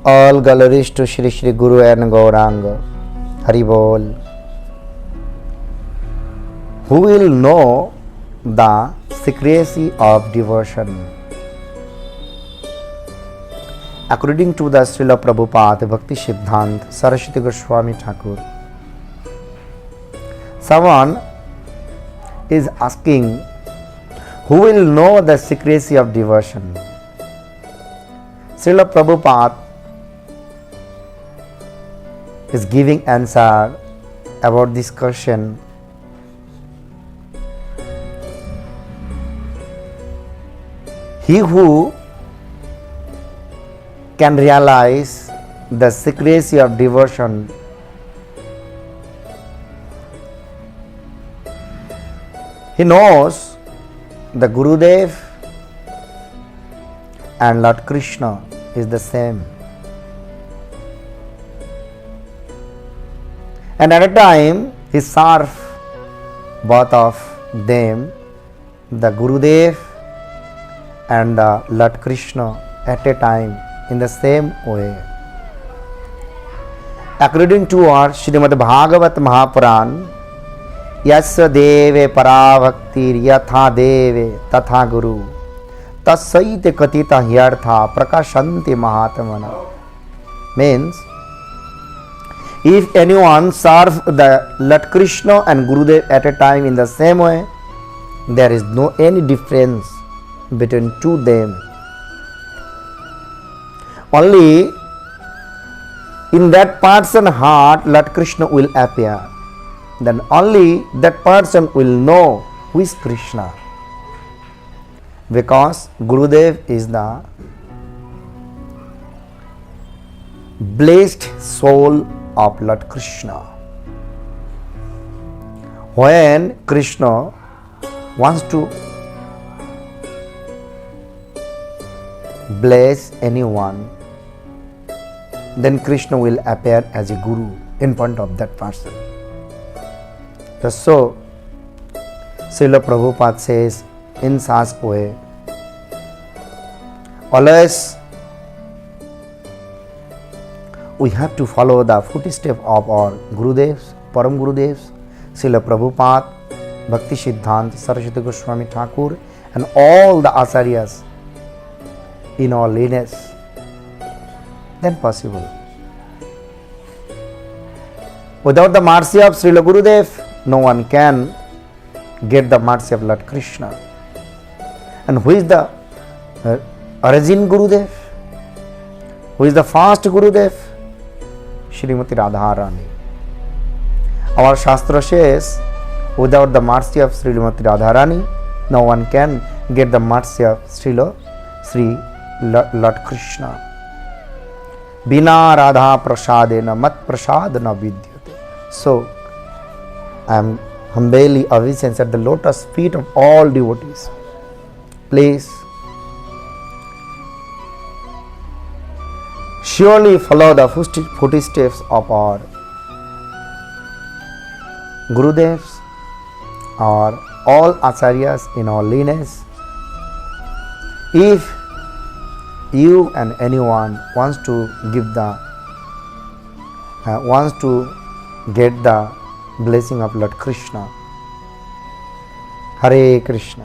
All glories to Shri Shri Guru and Gauranga. Hari Bol. Who will know the secrecy of devotion? According to the Srila Prabhupada Bhakti Siddhanta Saraswati Goswami Thakur, someone is asking, who will know the secrecy of devotion? Srila Prabhupada is giving answer about this question. He who can realize the secrecy of devotion he knows the Gurudev and Lord Krishna is the same. And at a time he served both of them, the Gurudev and the Lord Krishna, at a time in the same way. According to our Srimad Bhagavat Mahapuran, Yasya deve parabhaktir yatha deve tatha guru tassaite katita hyartha prakashanti mahatmana. Means, if anyone serve the Lord Krishna and Gurudev at a time in the same way, there is no any difference between two them. Only in that person's heart Lord Krishna will appear. Then only that person will know who is Krishna. Because Gurudev is the blessed soul of Lord Krishna. When Krishna wants to bless anyone, then Krishna will appear as a guru in front of that person. So, Srila Prabhupada says in such way, always we have to follow the footsteps of our Gurudevs, Param Gurudevs, Srila Prabhupada, Bhakti Siddhanta Saraswati Goswami Thakur, and all the Acharyas in our lineage. Then possible. Without the mercy of Srila Gurudev, no one can get the mercy of Lord Krishna. And who is the origin Gurudev? Who is the first Gurudev? Srimati Radharani. Our Shastra says, without the mercy of Srimati Radharani, no one can get the mercy of Sri Lord Krishna. Bina Radha prasadena mat prasad na vidyate. So, I am humbly obeisance at the lotus feet of all devotees. Please surely follow the footsteps of our Gurudevs or all Acharyas in our lineage. If you and anyone wants to get the blessing of Lord Krishna. Hare Krishna.